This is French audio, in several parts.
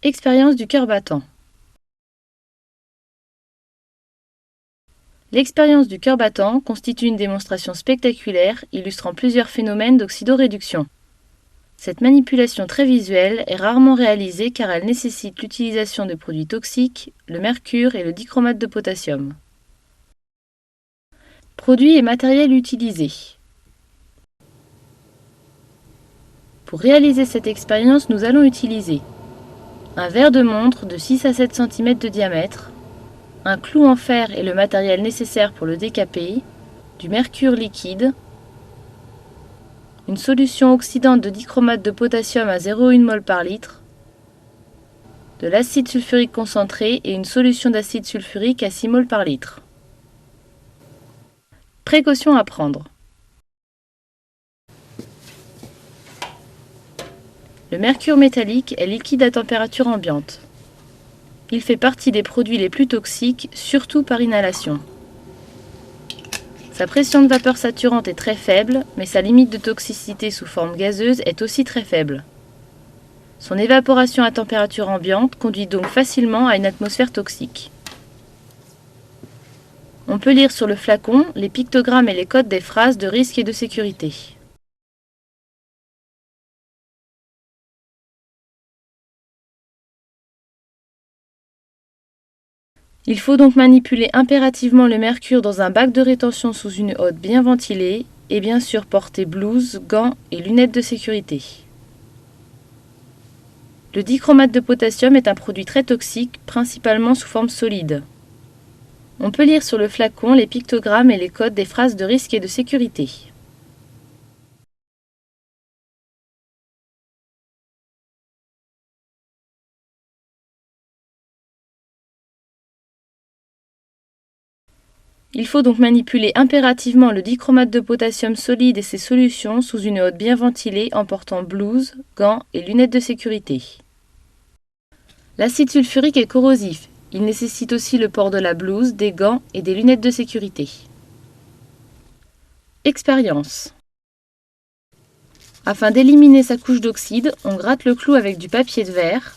Expérience du cœur battant. L'expérience du cœur battant constitue une démonstration spectaculaire illustrant plusieurs phénomènes d'oxydoréduction. Cette manipulation très visuelle est rarement réalisée car elle nécessite l'utilisation de produits toxiques, le mercure et le dichromate de potassium. Produits et matériel utilisés. Pour réaliser cette expérience, nous allons utiliser un verre de montre de 6 à 7 cm de diamètre, un clou en fer et le matériel nécessaire pour le décaper, du mercure liquide, une solution oxydante de dichromate de potassium à 0,1 mol par litre, de l'acide sulfurique concentré et une solution d'acide sulfurique à 6 mol par litre. Précautions à prendre. Le mercure métallique est liquide à température ambiante. Il fait partie des produits les plus toxiques, surtout par inhalation. Sa pression de vapeur saturante est très faible, mais sa limite de toxicité sous forme gazeuse est aussi très faible. Son évaporation à température ambiante conduit donc facilement à une atmosphère toxique. On peut lire sur le flacon les pictogrammes et les codes des phrases de risque et de sécurité. Il faut donc manipuler impérativement le mercure dans un bac de rétention sous une hotte bien ventilée et bien sûr porter blouse, gants et lunettes de sécurité. Le dichromate de potassium est un produit très toxique, principalement sous forme solide. On peut lire sur le flacon les pictogrammes et les codes des phrases de risque et de sécurité. Il faut donc manipuler impérativement le dichromate de potassium solide et ses solutions sous une hotte bien ventilée en portant blouse, gants et lunettes de sécurité. L'acide sulfurique est corrosif. Il nécessite aussi le port de la blouse, des gants et des lunettes de sécurité. Expérience. Afin d'éliminer sa couche d'oxyde, on gratte le clou avec du papier de verre.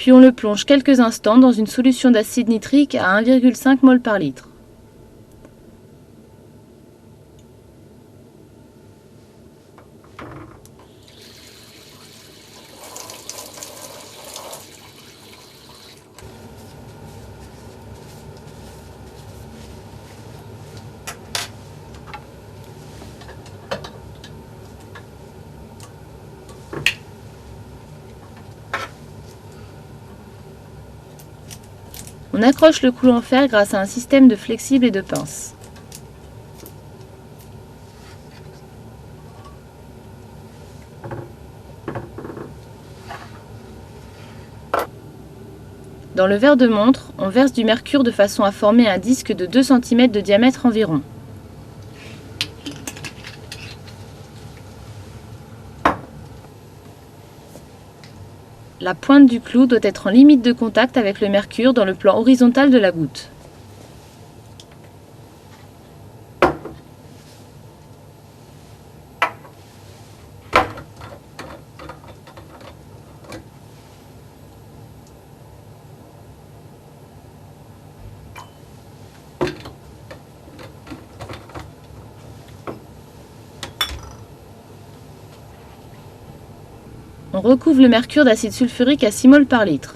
Puis on le plonge quelques instants dans une solution d'acide nitrique à 1,5 mol par litre. On accroche le clou en fer grâce à un système de flexible et de pince. Dans le verre de montre, on verse du mercure de façon à former un disque de 2 cm de diamètre environ. La pointe du clou doit être en limite de contact avec le mercure dans le plan horizontal de la goutte. On recouvre le mercure d'acide sulfurique à 6 mol par litre.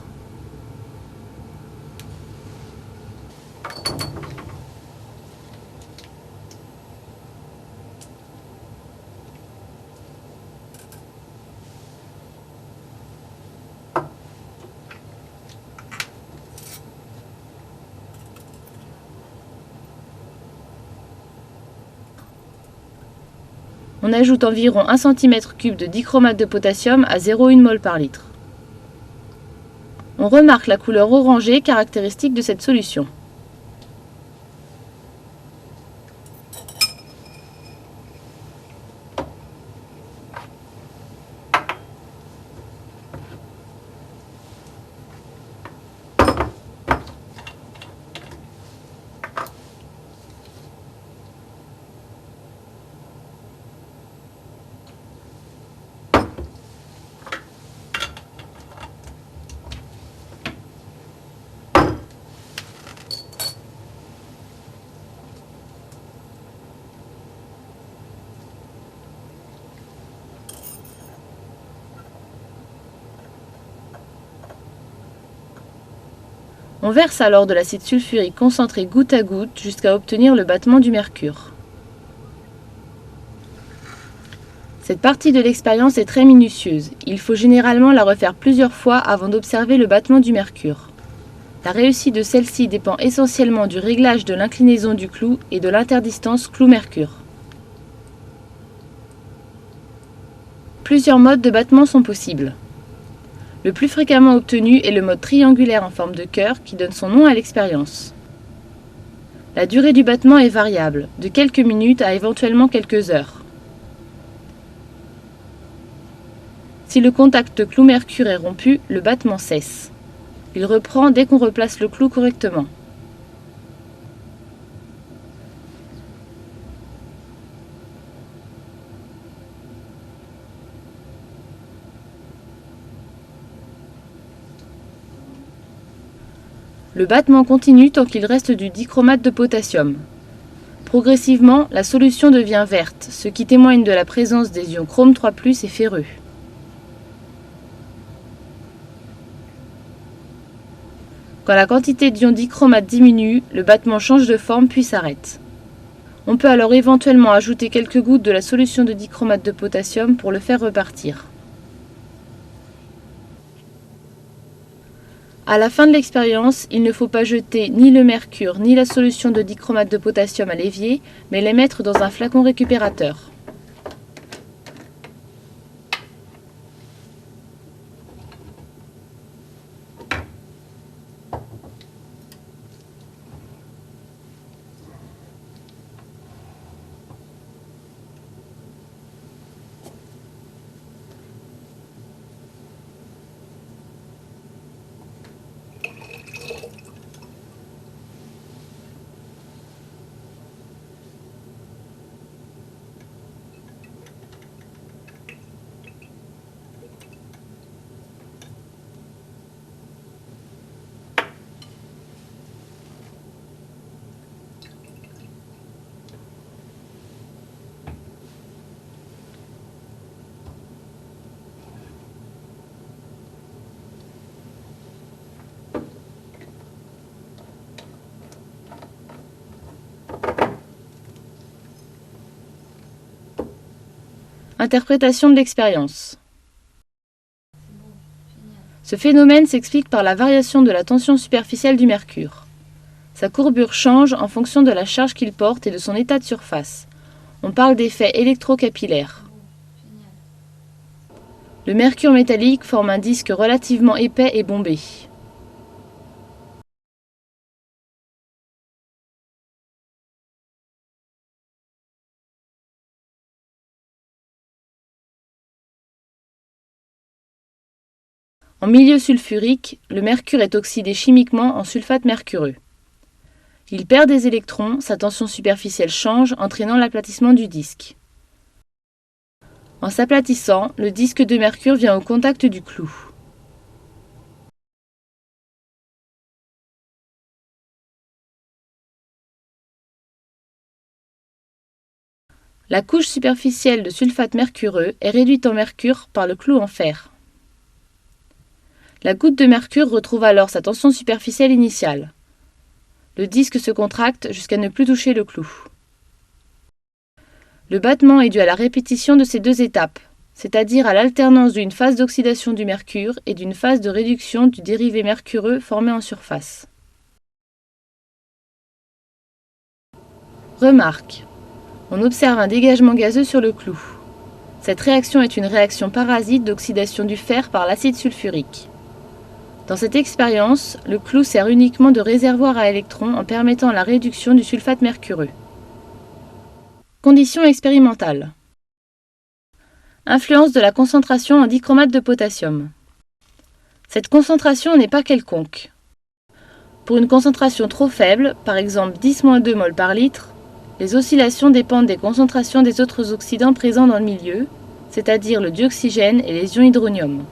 On ajoute environ 1 cm3 de dichromate de potassium à 0,1 mol par litre. On remarque la couleur orangée caractéristique de cette solution. On verse alors de l'acide sulfurique concentré goutte à goutte jusqu'à obtenir le battement du mercure. Cette partie de l'expérience est très minutieuse. Il faut généralement la refaire plusieurs fois avant d'observer le battement du mercure. La réussite de celle-ci dépend essentiellement du réglage de l'inclinaison du clou et de l'interdistance clou-mercure. Plusieurs modes de battement sont possibles. Le plus fréquemment obtenu est le mode triangulaire en forme de cœur qui donne son nom à l'expérience. La durée du battement est variable, de quelques minutes à éventuellement quelques heures. Si le contact clou-mercure est rompu, le battement cesse. Il reprend dès qu'on replace le clou correctement. Le battement continue tant qu'il reste du dichromate de potassium. Progressivement, la solution devient verte, ce qui témoigne de la présence des ions chrome 3+ et ferreux. Quand la quantité d'ions dichromate diminue, le battement change de forme puis s'arrête. On peut alors éventuellement ajouter quelques gouttes de la solution de dichromate de potassium pour le faire repartir. À la fin de l'expérience, il ne faut pas jeter ni le mercure ni la solution de dichromate de potassium à l'évier, mais les mettre dans un flacon récupérateur. Interprétation de l'expérience. Ce phénomène s'explique par la variation de la tension superficielle du mercure. Sa courbure change en fonction de la charge qu'il porte et de son état de surface. On parle d'effet électrocapillaire. Le mercure métallique forme un disque relativement épais et bombé. En milieu sulfurique, le mercure est oxydé chimiquement en sulfate mercureux. Il perd des électrons, sa tension superficielle change, entraînant l'aplatissement du disque. En s'aplatissant, le disque de mercure vient au contact du clou. La couche superficielle de sulfate mercureux est réduite en mercure par le clou en fer. La goutte de mercure retrouve alors sa tension superficielle initiale. Le disque se contracte jusqu'à ne plus toucher le clou. Le battement est dû à la répétition de ces deux étapes, c'est-à-dire à l'alternance d'une phase d'oxydation du mercure et d'une phase de réduction du dérivé mercureux formé en surface. Remarque. On observe un dégagement gazeux sur le clou. Cette réaction est une réaction parasite d'oxydation du fer par l'acide sulfurique. Dans cette expérience, le clou sert uniquement de réservoir à électrons en permettant la réduction du sulfate mercureux. Conditions expérimentales. Influence de la concentration en dichromate de potassium. Cette concentration n'est pas quelconque. Pour une concentration trop faible, par exemple 10-2 mol par litre, les oscillations dépendent des concentrations des autres oxydants présents dans le milieu, c'est-à-dire le dioxygène et les ions hydronium.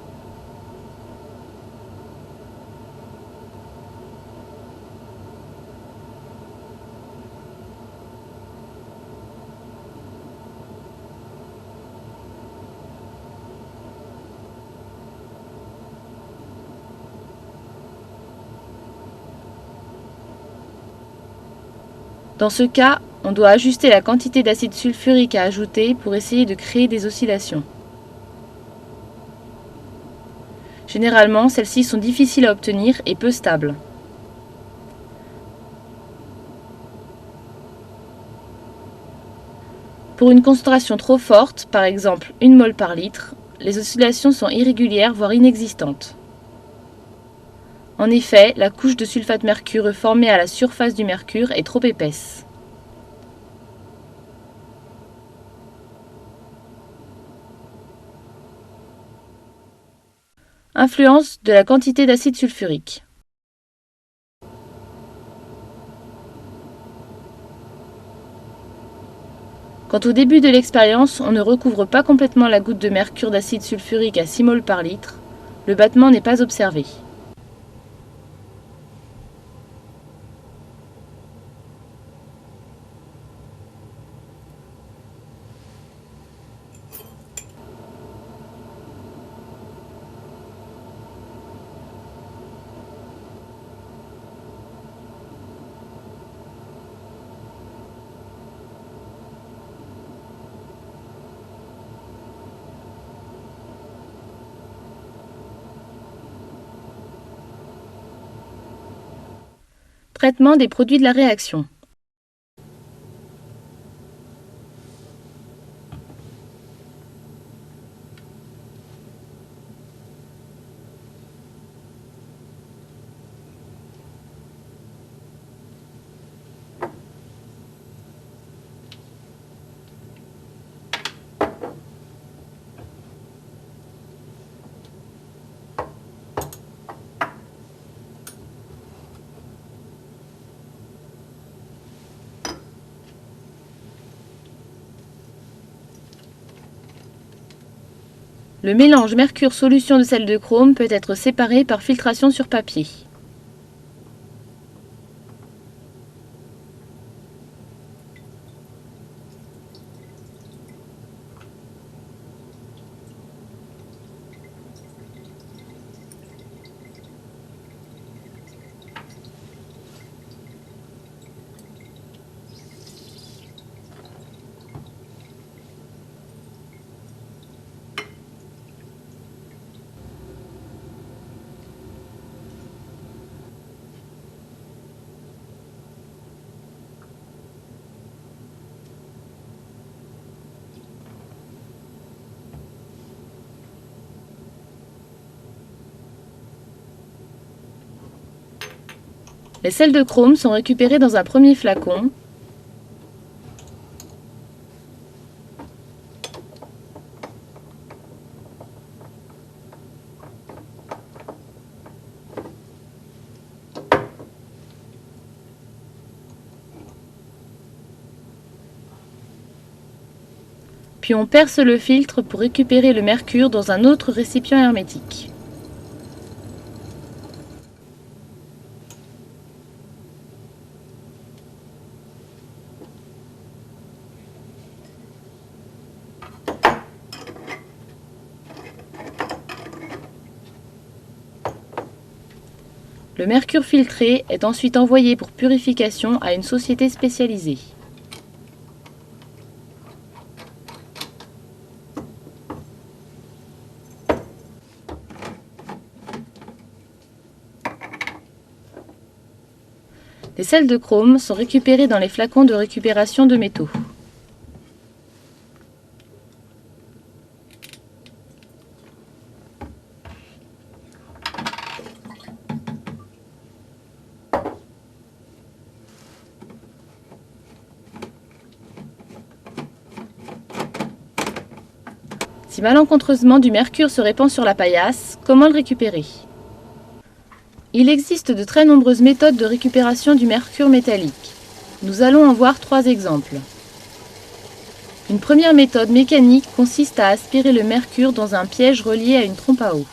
Dans ce cas, on doit ajuster la quantité d'acide sulfurique à ajouter pour essayer de créer des oscillations. Généralement, celles-ci sont difficiles à obtenir et peu stables. Pour une concentration trop forte, par exemple 1 mol par litre, les oscillations sont irrégulières voire inexistantes. En effet, la couche de sulfate mercureux formée à la surface du mercure est trop épaisse. Influence de la quantité d'acide sulfurique. Quand au début de l'expérience, on ne recouvre pas complètement la goutte de mercure d'acide sulfurique à 6 mol par litre, le battement n'est pas observé. Traitement des produits de la réaction. Le mélange mercure-solution de sel de chrome peut être séparé par filtration sur papier. Les sels de chrome sont récupérés dans un premier flacon, puis on perce le filtre pour récupérer le mercure dans un autre récipient hermétique. Le mercure filtré est ensuite envoyé pour purification à une société spécialisée. Les sels de chrome sont récupérés dans les flacons de récupération de métaux. Si malencontreusement du mercure se répand sur la paillasse, comment le récupérer? Il existe de très nombreuses méthodes de récupération du mercure métallique. Nous allons en voir 3 exemples. Une première méthode mécanique consiste à aspirer le mercure dans un piège relié à une trompe à eau.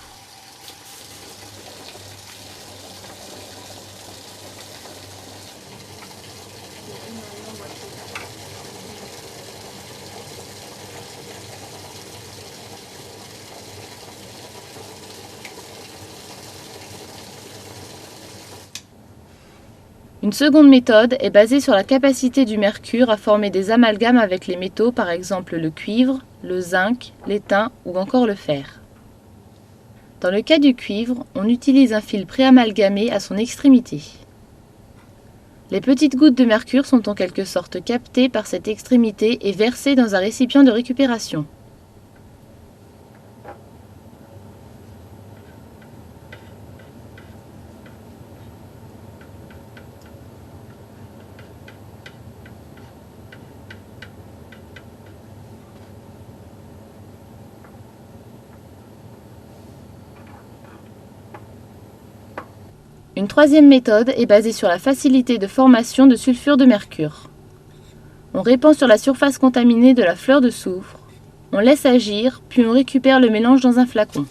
Une seconde méthode est basée sur la capacité du mercure à former des amalgames avec les métaux, par exemple le cuivre, le zinc, l'étain ou encore le fer. Dans le cas du cuivre, on utilise un fil préamalgamé à son extrémité. Les petites gouttes de mercure sont en quelque sorte captées par cette extrémité et versées dans un récipient de récupération. Une troisième méthode est basée sur la facilité de formation de sulfure de mercure. On répand sur la surface contaminée de la fleur de soufre, on laisse agir, puis on récupère le mélange dans un flacon.